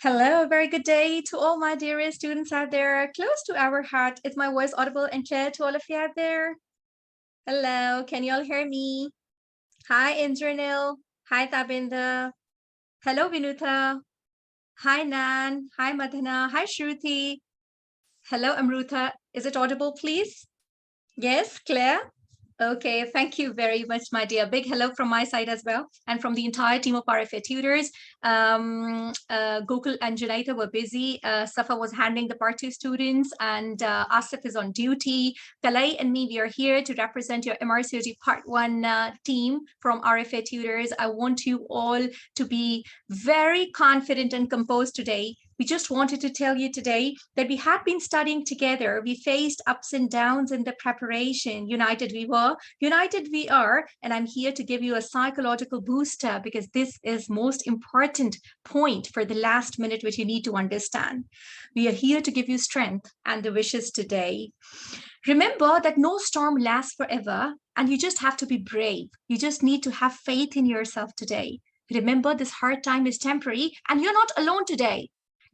Hello, a very good day to all my dearest students out there, close to our heart. Is my voice audible and clear to all of you out there? Hello, can you all hear me? Hi, Indranil. Hi, Tabinda. Hello, Vinuta. Hi, Nan. Hi, Madhana. Hi, Shruti. Hello, Amruta. Is it audible, please? Yes, Claire? Okay, thank you very much, my dear. Big hello from my side as well, and from the entire team of RFA tutors. Gokul and Junaita were busy. Safa was handling the part 2 students, and Asif is on duty. Kalai and me, we are here to represent your Mrcog part 1 team from RFA tutors. I want you all to be very confident and composed today. We just wanted to tell you today that we had been studying together. We faced ups and downs in the preparation. United we were, united we are, and I'm here to give you a psychological booster because this is most important point for the last minute, which you need to understand. We are here to give you strength and the wishes today. Remember that no storm lasts forever, and you just have to be brave. You just need to have faith in yourself today. Remember, this hard time is temporary, and you're not alone today.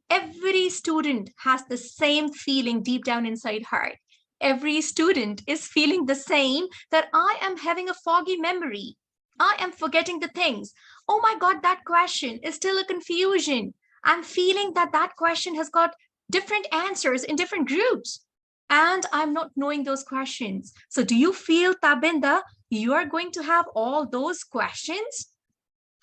Every student has the same feeling deep down inside heart. Every student is feeling the same, that I am having a foggy memory. I am forgetting the things. Oh my God, that question is still a confusion. I'm feeling that that question has got different answers in different groups. And I'm not knowing those questions. So do you feel, Tabinda, you are going to have all those questions?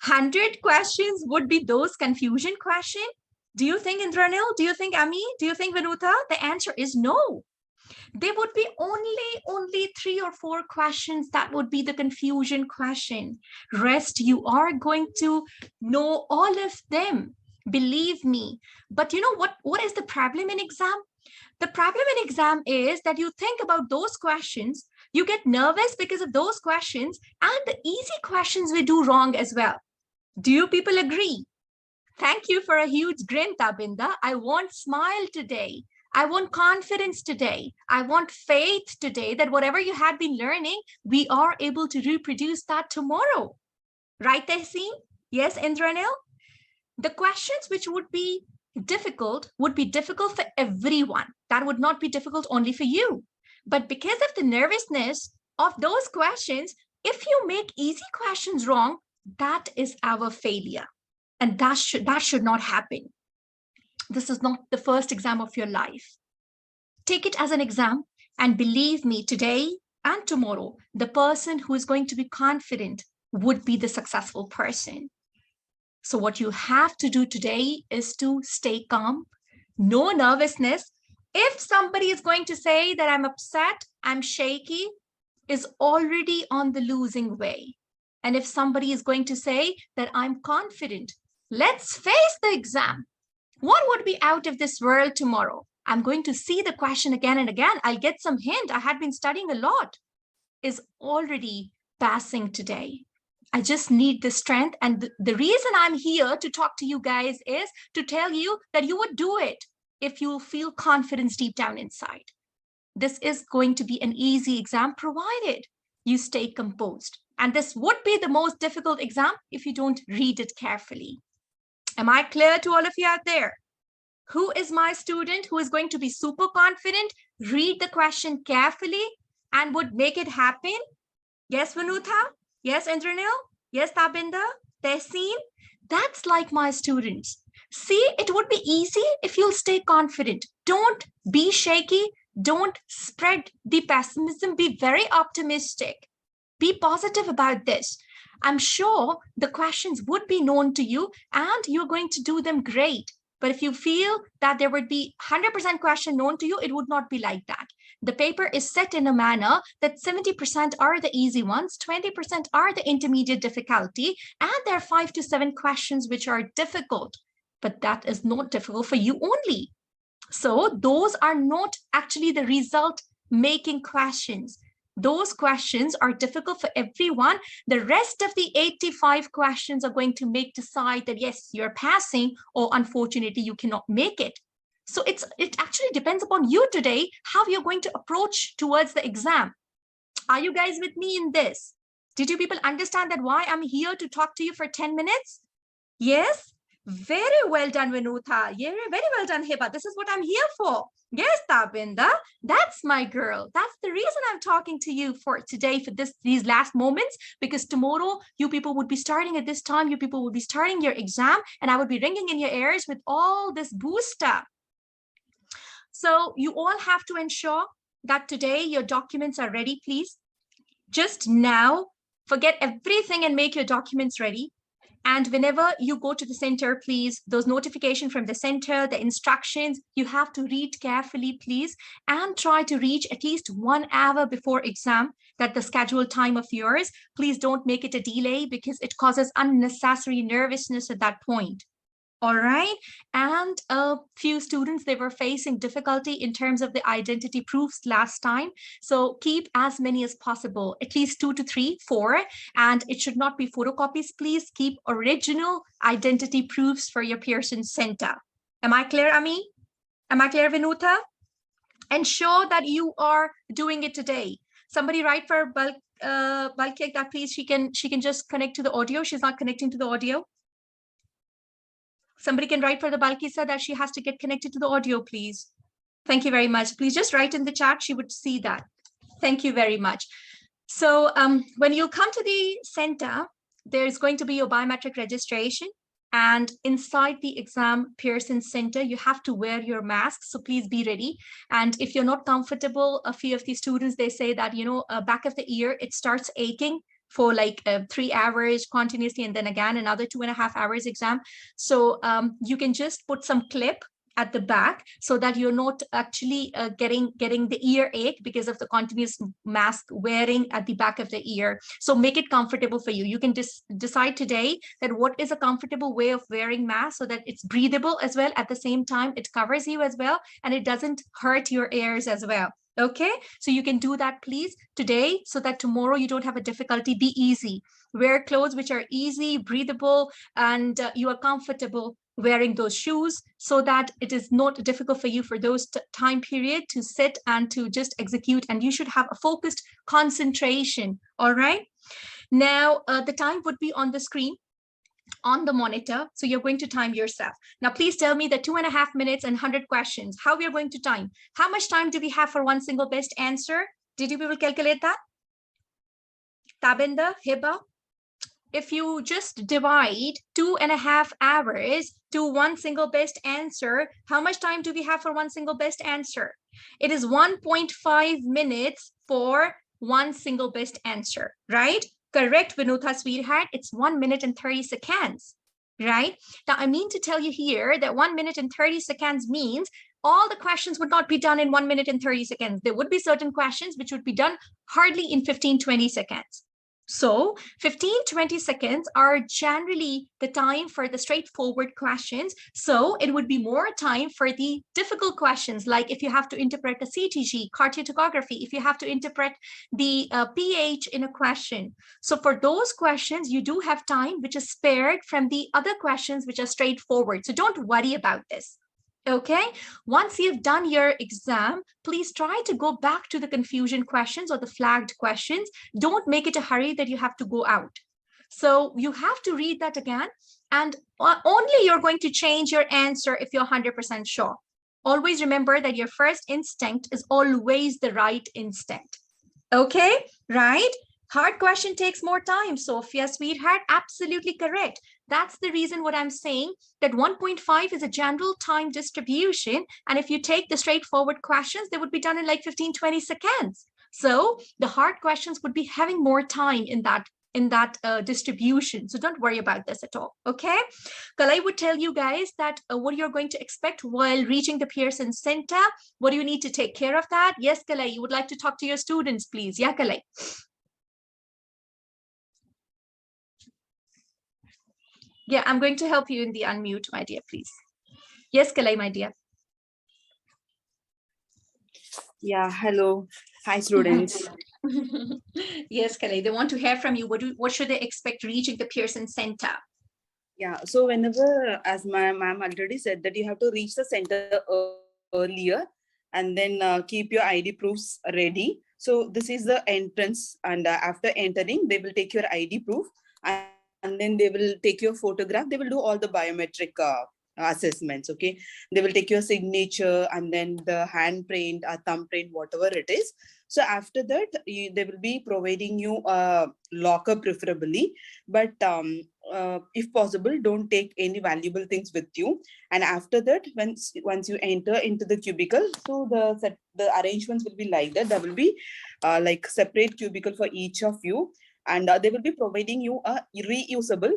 100 questions would be those confusion questions? Do you think, Indranil? Do you think, Ami? Do you think, Vinuta? The answer is no. There would be only 3 or 4 questions that would be the confusion question. Rest, you are going to know all of them. Believe me. But you know what is the problem in exam? The problem in exam is that you think about those questions, you get nervous because of those questions, and the easy questions we do wrong as well. Do you people agree? Thank you for a huge grin, Tabinda. I want smile today. I want confidence today. I want faith today that whatever you had been learning, we are able to reproduce that tomorrow. Right, Tehseen? Yes, Indranil? The questions which would be difficult for everyone. That would not be difficult only for you. But because of the nervousness of those questions, if you make easy questions wrong, that is our failure. And that should not happen. This is not the first exam of your life. Take it as an exam, and believe me, today and tomorrow, the person who is going to be confident would be the successful person. So what you have to do today is to stay calm, no nervousness. If somebody is going to say that I'm upset, I'm shaky, is already on the losing way. And if somebody is going to say that I'm confident, let's face the exam. What would be out of this world tomorrow? I'm going to see the question again and again. I'll get some hint. I had been studying a lot. Is already passing today. I just need the strength. And the reason I'm here to talk to you guys is to tell you that you would do it if you feel confidence deep down inside. This is going to be an easy exam provided you stay composed. And this would be the most difficult exam if you don't read it carefully. Am I clear to all of you out there? Who is my student who is going to be super confident, read the question carefully, and would make it happen? Yes, Vanuta? Yes, Indranil? Yes, Tabinda? Tehseen? That's like my students. See, it would be easy if you'll stay confident. Don't be shaky. Don't spread the pessimism. Be very optimistic. Be positive about this. I'm sure the questions would be known to you and you're going to do them great. But if you feel that there would be 100% question known to you, it would not be like that. The paper is set in a manner that 70% are the easy ones, 20% are the intermediate difficulty, and there are 5 to 7 questions which are difficult. But that is not difficult for you only. So those are not actually the result-making questions. Those questions are difficult for everyone. The rest of the 85 questions are going to decide that, yes, you're passing, or unfortunately, you cannot make it. So it actually depends upon you today, how you're going to approach towards the exam. Are you guys with me in this? Did you people understand that why I'm here to talk to you for 10 minutes? Yes? Very well done, Vinutha. Yeah, very well done, Hiba. This is what I'm here for. Yes, Tabinda, that's my girl. That's the reason I'm talking to you for today, for these last moments, because tomorrow you people would be starting at this time. You people would be starting your exam, and I would be ringing in your ears with all this booster. So you all have to ensure that today your documents are ready, please. Just now, forget everything and make your documents ready. And whenever you go to the center, please, those notifications from the center, the instructions, you have to read carefully, please, and try to reach at least 1 hour before exam, that the scheduled time of yours. Please don't make it a delay because it causes unnecessary nervousness at that point. All right. And a few students, they were facing difficulty in terms of the identity proofs last time. So keep as many as possible, at least 2 to 3, 4. And it should not be photocopies. Please keep original identity proofs for your Pearson Center. Am I clear, Ami? Am I clear, Vinutha? Ensure that you are doing it today. Somebody write for Balkek that please she can just connect to the audio. She's not connecting to the audio. Somebody can write for the Balkisa that she has to get connected to the audio, please. Thank you very much. Please just write in the chat. She would see that. Thank you very much. So when you come to the center, there's going to be your biometric registration. And inside the exam Pearson Center, you have to wear your mask. So please be ready. And if you're not comfortable, a few of the students, they say that, back of the ear, it starts aching for like 3 hours continuously, and then again another 2.5 hours exam. So you can just put some clip at the back so that you're not actually getting the ear ache because of the continuous mask wearing at the back of the ear. So make it comfortable for you. You can decide today that what is a comfortable way of wearing mask so that it's breathable as well. At the same time, it covers you as well, and it doesn't hurt your ears as well. Okay, so you can do that please today so that tomorrow you don't have a difficulty. Be easy. Wear clothes which are easy, breathable, and you are comfortable wearing those shoes so that it is not difficult for you for those time period to sit and to just execute, and you should have a focused concentration. All right, now the time would be on the screen on the monitor. So you're going to time yourself. Now, please tell me the 2.5 minutes and 100 questions, how we are going to time. How much time do we have for one single best answer? Did you people calculate that? Tabinda, Hiba? If you just divide 2.5 hours to one single best answer, how much time do we have for one single best answer? It is 1.5 minutes for one single best answer, right? Correct, Vinutha sweetheart. It's 1 minute and 30 seconds, right? Now, I mean to tell you here that 1 minute and 30 seconds means all the questions would not be done in 1 minute and 30 seconds. There would be certain questions which would be done hardly in 15-20 seconds. So 15-20 seconds are generally the time for the straightforward questions. So it would be more time for the difficult questions, like if you have to interpret a CTG, cardiotography, if you have to interpret the pH in a question. So for those questions, you do have time which is spared from the other questions which are straightforward. So don't worry about this. Okay, once you've done your exam, please try to go back to the confusion questions or the flagged questions. Don't make it a hurry that you have to go out. So you have to read that again, and only you're going to change your answer if you're 100% sure. Always remember that your first instinct is always the right instinct. Okay, right? Hard question takes more time, Sophia, sweetheart. Absolutely correct. That's the reason what I'm saying, that 1.5 is a general time distribution. And if you take the straightforward questions, they would be done in like 15-20 seconds. So the hard questions would be having more time in that distribution. So don't worry about this at all. Okay. Kalai would tell you guys that what you're going to expect while reaching the Pearson Center. What do you need to take care of that? Yes, Kalai, you would like to talk to your students, please. Yeah, Kalai. Yeah, I'm going to help you in the unmute, my dear, please. Yes, Kalai, my dear. Yeah, hello. Hi, students. Yes, Kalai, they want to hear from you. What should they expect reaching the Pearson Center? Yeah, so whenever, as my ma'am already said, that you have to reach the center earlier and then keep your ID proofs ready. So this is the entrance, and after entering, they will take your ID proof. And and then they will take your photograph. They will do all the biometric assessments. Okay, they will take your signature and then the handprint or thumbprint, whatever it is. So after that, they will be providing you a locker preferably, but if possible, don't take any valuable things with you. And after that, once you enter into the cubicle, so the arrangements will be like that. There will be like separate cubicle for each of you, and they will be providing you a reusable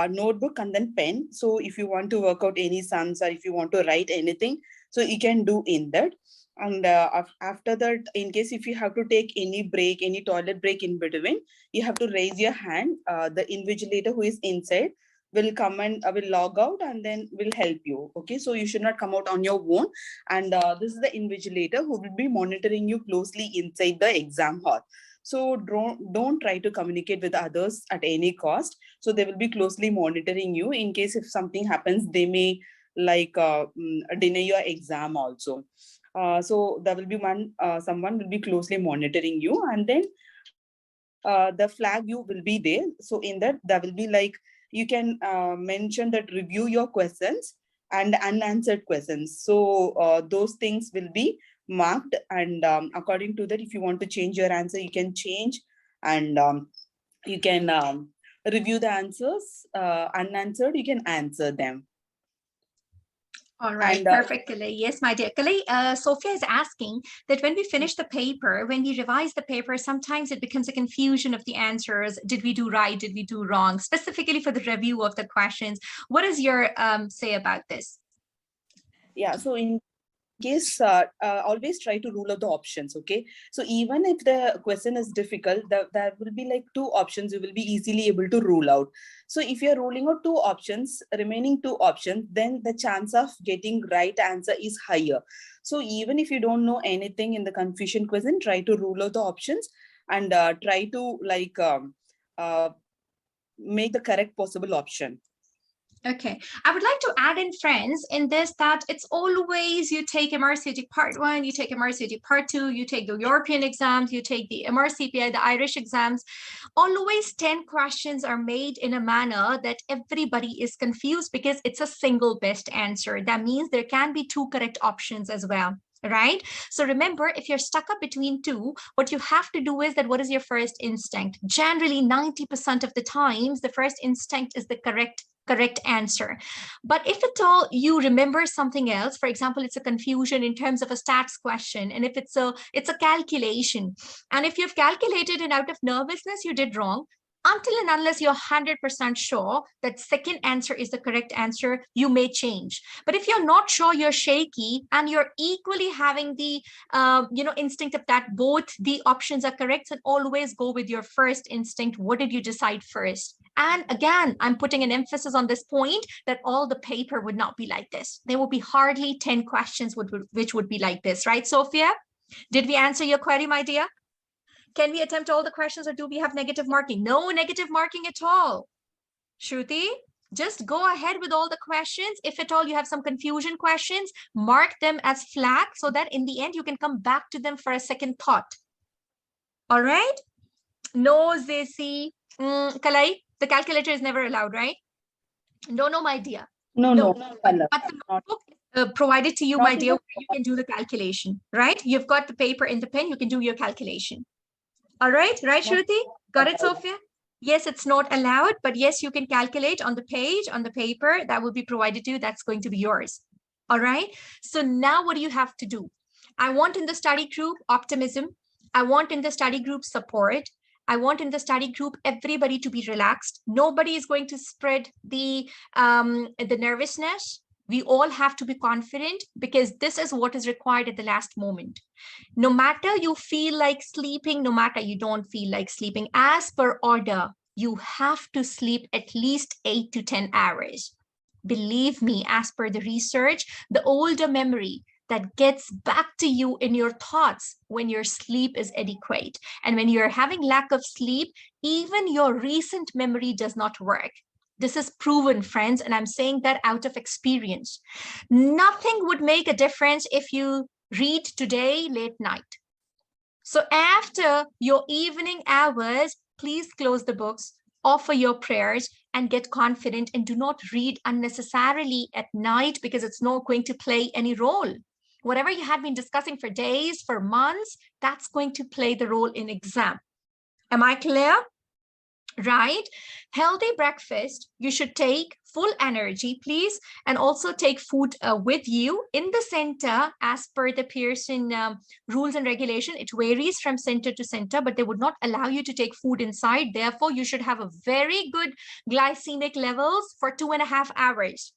notebook and then pen. So if you want to work out any sums or if you want to write anything, so you can do in that. And after that, in case if you have to take any break, any toilet break in between, you have to raise your hand. The invigilator who is inside will come and will log out and then will help you. Okay, so you should not come out on your own. And this is the invigilator who will be monitoring you closely inside the exam hall. So don't try to communicate with others at any cost. So they will be closely monitoring you. In case if something happens, they may like deny your exam also. So there will be someone will be closely monitoring you, and then the flag view will be there. So in that, there will be like, you can mention that review your questions and unanswered questions. So those things will be marked, and according to that, if you want to change your answer, you can change, and you can review the answers. Unanswered, you can answer them. All right, perfect, Kalei. Yes, my dear. Kalei, Sophia is asking that when we finish the paper, when we revise the paper, sometimes it becomes a confusion of the answers. Did we do right? Did we do wrong? Specifically for the review of the questions. What is your say about this? Yeah, so in case, always try to rule out the options. Okay, so even if the question is difficult, there will be like 2 options you will be easily able to rule out. So if you're ruling out 2 options, remaining 2 options, then the chance of getting right answer is higher. So even if you don't know anything in the confusion question, try to rule out the options and try to like make the correct possible option. Okay, I would like to add in, friends, in this that it's always you take Mrcog part 1, you take Mrcog part 2, you take the European exams, you take the MRCPI, the Irish exams. Always 10 questions are made in a manner that everybody is confused because it's a single best answer. That means there can be 2 correct options as well. Right? So remember, if you're stuck up between 2, what you have to do is that what is your first instinct? Generally, 90% of the times, the first instinct is the correct answer. But if at all you remember something else, for example, it's a confusion in terms of a stats question, and if it's a calculation, and if you've calculated and out of nervousness you did wrong, until and unless you're 100% sure that second answer is the correct answer, you may change. But if you're not sure, you're shaky, and you're equally having the instinct of that both the options are correct, and always go with your first instinct. What did you decide first? And again, I'm putting an emphasis on this point that all the paper would not be like this. There will be hardly 10 questions which would be like this, right, Sophia? Did we answer your query, my dear? Can we attempt all the questions, or do we have negative marking? No negative marking at all. Shruti, just go ahead with all the questions. If at all you have some confusion questions, mark them as flag so that in the end you can come back to them for a second thought. All right? No, Zesi. Kalai, the calculator is never allowed, right? No, my dear. No. But the notebook provided to you, my dear, you can do the calculation, right? You've got the paper and the pen, you can do your calculation. All right, Shruti? Got it, Sophia? Yes, it's not allowed, but yes, you can calculate on the page, on the paper that will be provided to you. That's going to be yours. All right. So now what do you have to do? I want in the study group optimism. I want in the study group support. I want in the study group everybody to be relaxed. Nobody is going to spread the nervousness. We all have to be confident because this is what is required at the last moment. No matter you feel like sleeping, no matter you don't feel like sleeping, as per order, you have to sleep at least 8 to 10 hours. Believe me, as per the research, the older memory that gets back to you in your thoughts when your sleep is adequate. And when you're having lack of sleep, even your recent memory does not work. This is proven, friends, and I'm saying that out of experience. Nothing would make a difference if you read today late night. So after your evening hours, please close the books, offer your prayers, and get confident, and do not read unnecessarily at night because it's not going to play any role. Whatever you had been discussing for days, for months, that's going to play the role in exam. Am I clear? Right? Healthy breakfast, you should take full energy, please, and also take food with you in the center. As per the Pearson rules and regulation, it varies from center to center, but they would not allow you to take food inside. Therefore, you should have a very good glycemic levels for 2.5 hours.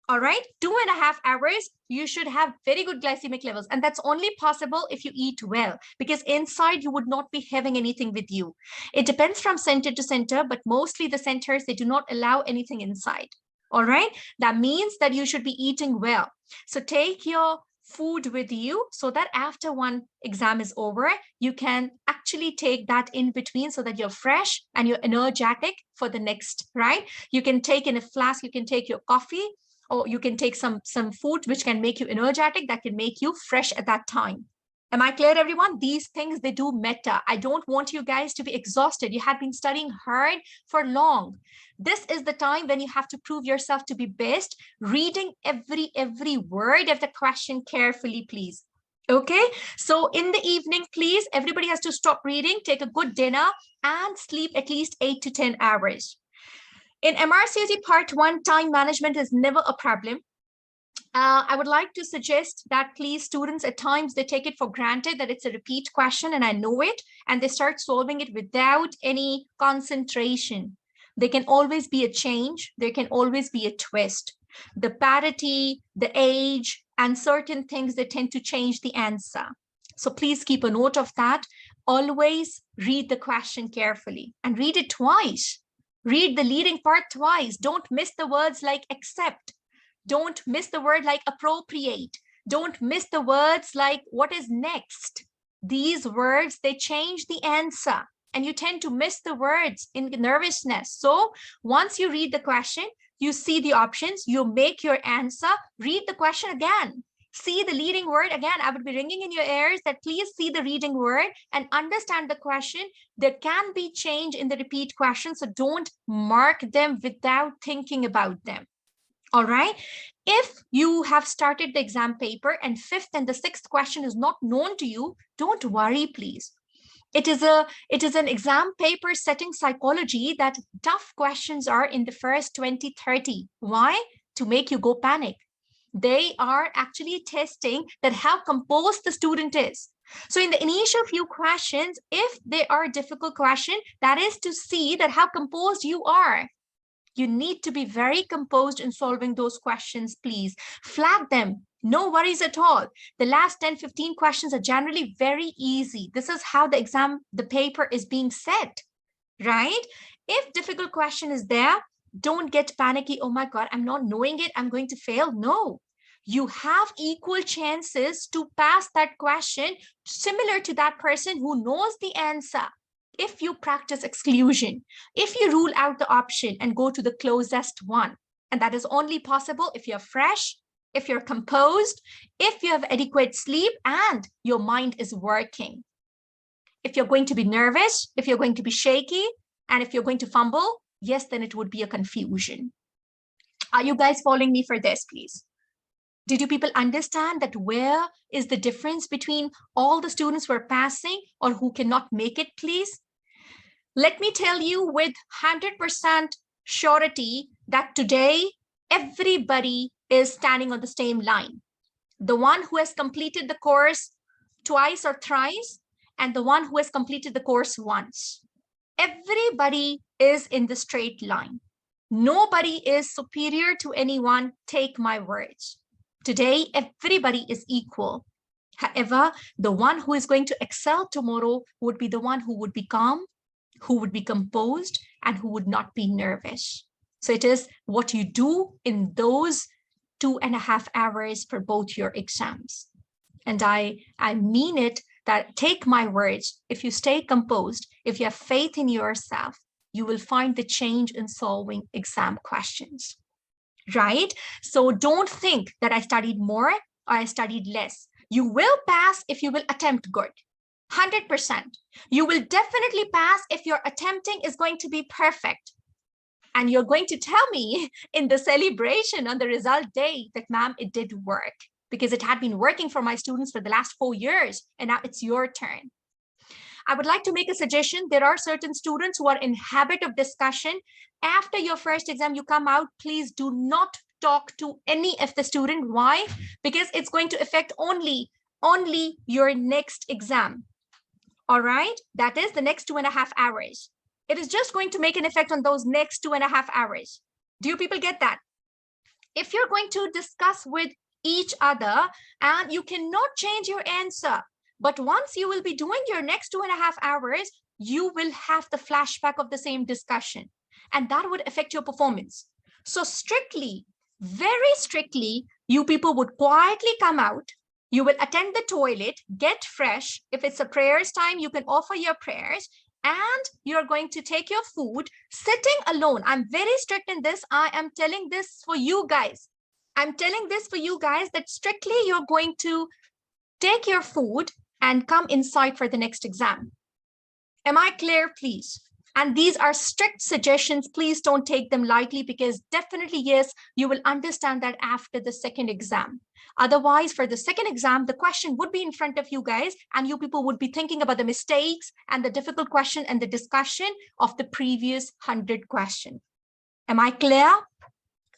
All right, 2.5 hours, you should have very good glycemic levels. And that's only possible if you eat well, because inside you would not be having anything with you. It depends from center to center, but mostly the centers, they do not allow anything inside. All right, that means that you should be eating well. So take your food with you so that after one exam is over, you can actually take that in between so that you're fresh and you're energetic for the next, right? You can take in a flask, you can take your coffee, or you can take some food which can make you energetic, that can make you fresh at that time. Am I clear, everyone? These things, they do matter. I don't want you guys to be exhausted. You have been studying hard for long. This is the time when you have to prove yourself to be best, reading every word of the question carefully, please. Okay, so in the evening, please, everybody has to stop reading, take a good dinner, and sleep at least 8 to 10 hours. In MRCG Part 1, time management is never a problem. I would like to suggest that please, students, at times they take it for granted that it's a repeat question and I know it, and they start solving it without any concentration. There can always be a change. There can always be a twist. The parity, the age, and certain things that tend to change the answer. So please keep a note of that. Always read the question carefully and read it twice. Read the leading part twice. Don't miss the words like accept. Don't miss the word like appropriate. Don't miss the words like what is next. These words, they change the answer, and you tend to miss the words in nervousness. So once you read the question, you see the options, you make your answer, read the question again. See the leading word again. I would be ringing in your ears that please see the reading word and understand the question. There can be change in the repeat question, so don't mark them without thinking about them. All right. If you have started the exam paper and 5th and the 6th question is not known to you, don't worry, please. It is an exam paper setting psychology that tough questions are in the first 20, 30. Why? To make you go panic. They are actually testing that how composed the student is. So in the initial few questions, if they are a difficult question, that is to see that how composed you are. You need to be very composed in solving those questions, please. Flag them. No worries at all. The last 10, 15 questions are generally very easy. This is how the paper is being set, right? If difficult question is there, don't get panicky. Oh my God, I'm not knowing it, I'm going to fail. No, you have equal chances to pass that question, similar to that person who knows the answer. If you practice exclusion, if you rule out the option and go to the closest one, and that is only possible if you're fresh, if you're composed, if you have adequate sleep, and your mind is working. If you're going to be nervous, if you're going to be shaky, and if you're going to fumble, yes, then it would be a confusion. Are you guys following me for this, please? Did you people understand that where is the difference between all the students who are passing or who cannot make it, please? Let me tell you with 100% surety that today, everybody is standing on the same line. The one who has completed the course twice or thrice, and the one who has completed the course once. Everybody is in the straight line. Nobody is superior to anyone, take my words. Today, everybody is equal. However, the one who is going to excel tomorrow would be the one who would be calm, who would be composed, and who would not be nervous. So it is what you do in those 2.5 hours for both your exams. And I mean it, that take my words, if you stay composed, if you have faith in yourself, you will find the change in solving exam questions, right? So don't think that I studied more or I studied less. You will pass if you will attempt good, 100%. You will definitely pass if your attempting is going to be perfect. And you're going to tell me in the celebration on the result day that, ma'am, it did work because it had been working for my students for the last 4 years, and now it's your turn. I would like to make a suggestion. There are certain students who are in habit of discussion. After your first exam, you come out, please do not talk to any of the student. Why? Because it's going to affect only your next exam. All right, that is the next 2.5 hours. It is just going to make an effect on those next 2.5 hours. Do you people get that? If you're going to discuss with each other and you cannot change your answer, but once you will be doing your next 2.5 hours, you will have the flashback of the same discussion, and that would affect your performance. So strictly, very strictly, you people would quietly come out. You will attend the toilet, get fresh. If it's a prayers time, you can offer your prayers, and you're going to take your food sitting alone. I'm very strict in this. I am telling this for you guys. I'm telling this for you guys that strictly you're going to take your food and come inside for the next exam. Am I clear, please? And these are strict suggestions. Please don't take them lightly, because definitely, yes, you will understand that after the second exam. Otherwise, for the second exam, the question would be in front of you guys, and you people would be thinking about the mistakes and the difficult question and the discussion of the previous 100 questions. Am I clear?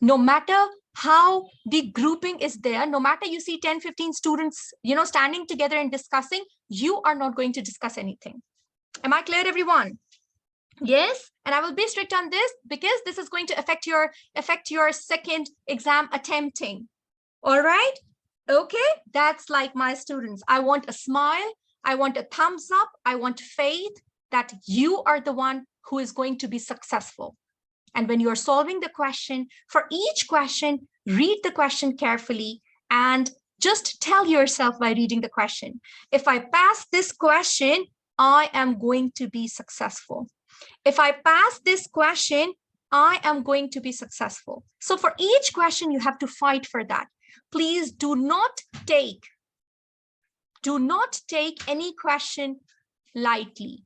No matter how the grouping is there, no matter you see 10, 15 students, standing together and discussing, you are not going to discuss anything. Am I clear, everyone? Yes, and I will be strict on this because this is going to affect your second exam attempting. All right? Okay, that's like my students. I want a smile. I want a thumbs up. I want faith that you are the one who is going to be successful. And when you're solving the question, for each question, read the question carefully and just tell yourself by reading the question, if I pass this question, I am going to be successful. If I pass this question, I am going to be successful. So for each question, you have to fight for that. Please do not take any question lightly.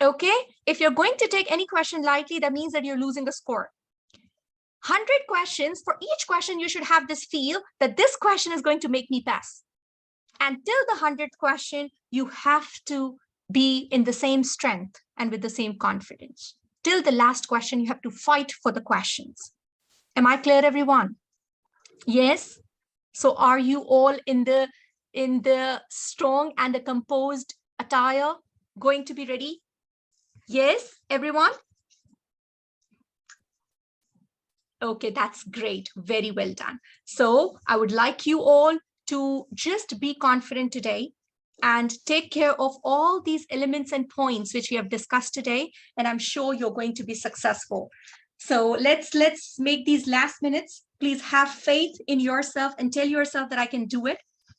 Okay? If you're going to take any question lightly, that means that you're losing a score. 100 questions, for each question, you should have this feel that this question is going to make me pass. And till the 100th question, you have to be in the same strength and with the same confidence. Till the last question, you have to fight for the questions. Am I clear, everyone? Yes? So are you all in the strong and the composed attire going to be ready? Yes, everyone? Okay, that's great. Very well done. So I would like you all to just be confident today and take care of all these elements and points which we have discussed today, and I'm sure you're going to be successful. So let's make these last minutes. Please have faith in yourself and tell yourself that I can do it.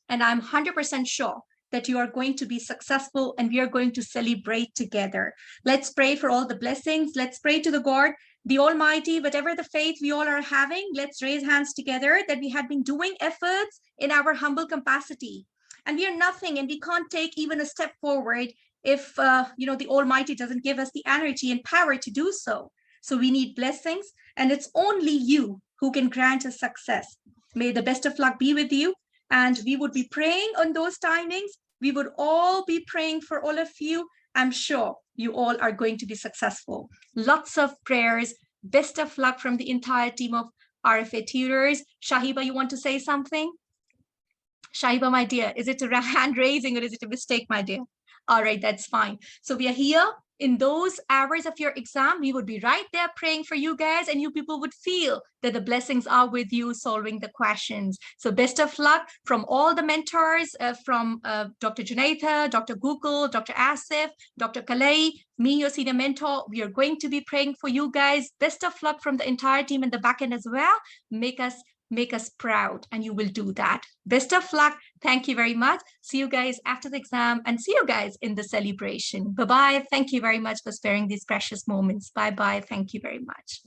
And I'm 100% sure that you are going to be successful, and we are going to celebrate together. Let's pray for all the blessings. Let's pray to the God, the Almighty, whatever the faith we all are having. Let's raise hands together that we have been doing efforts in our humble capacity. And we are nothing, and we can't take even a step forward if the Almighty doesn't give us the energy and power to do so. So we need blessings, and it's only you who can grant us success. May the best of luck be with you. And we would be praying on those timings. We would all be praying for all of you. I'm sure you all are going to be successful. Lots of prayers. Best of luck from the entire team of RFA tutors. Shahiba, you want to say something? Shahiba, my dear, is it a hand raising or is it a mistake, my dear? All right, that's fine. So we are here in those hours of your exam. We would be right there praying for you guys, and you people would feel that the blessings are with you solving the questions. So best of luck from all the mentors, from Dr. Junaitha, Dr. Google, Dr. Asif, Dr. Kalei, me, your senior mentor. We are going to be praying for you guys. Best of luck from the entire team in the back end as well. Make us proud, and you will do that. Best of luck. Thank you very much. See you guys after the exam, and see you guys in the celebration. Bye-bye. Thank you very much for sparing these precious moments. Bye-bye. Thank you very much.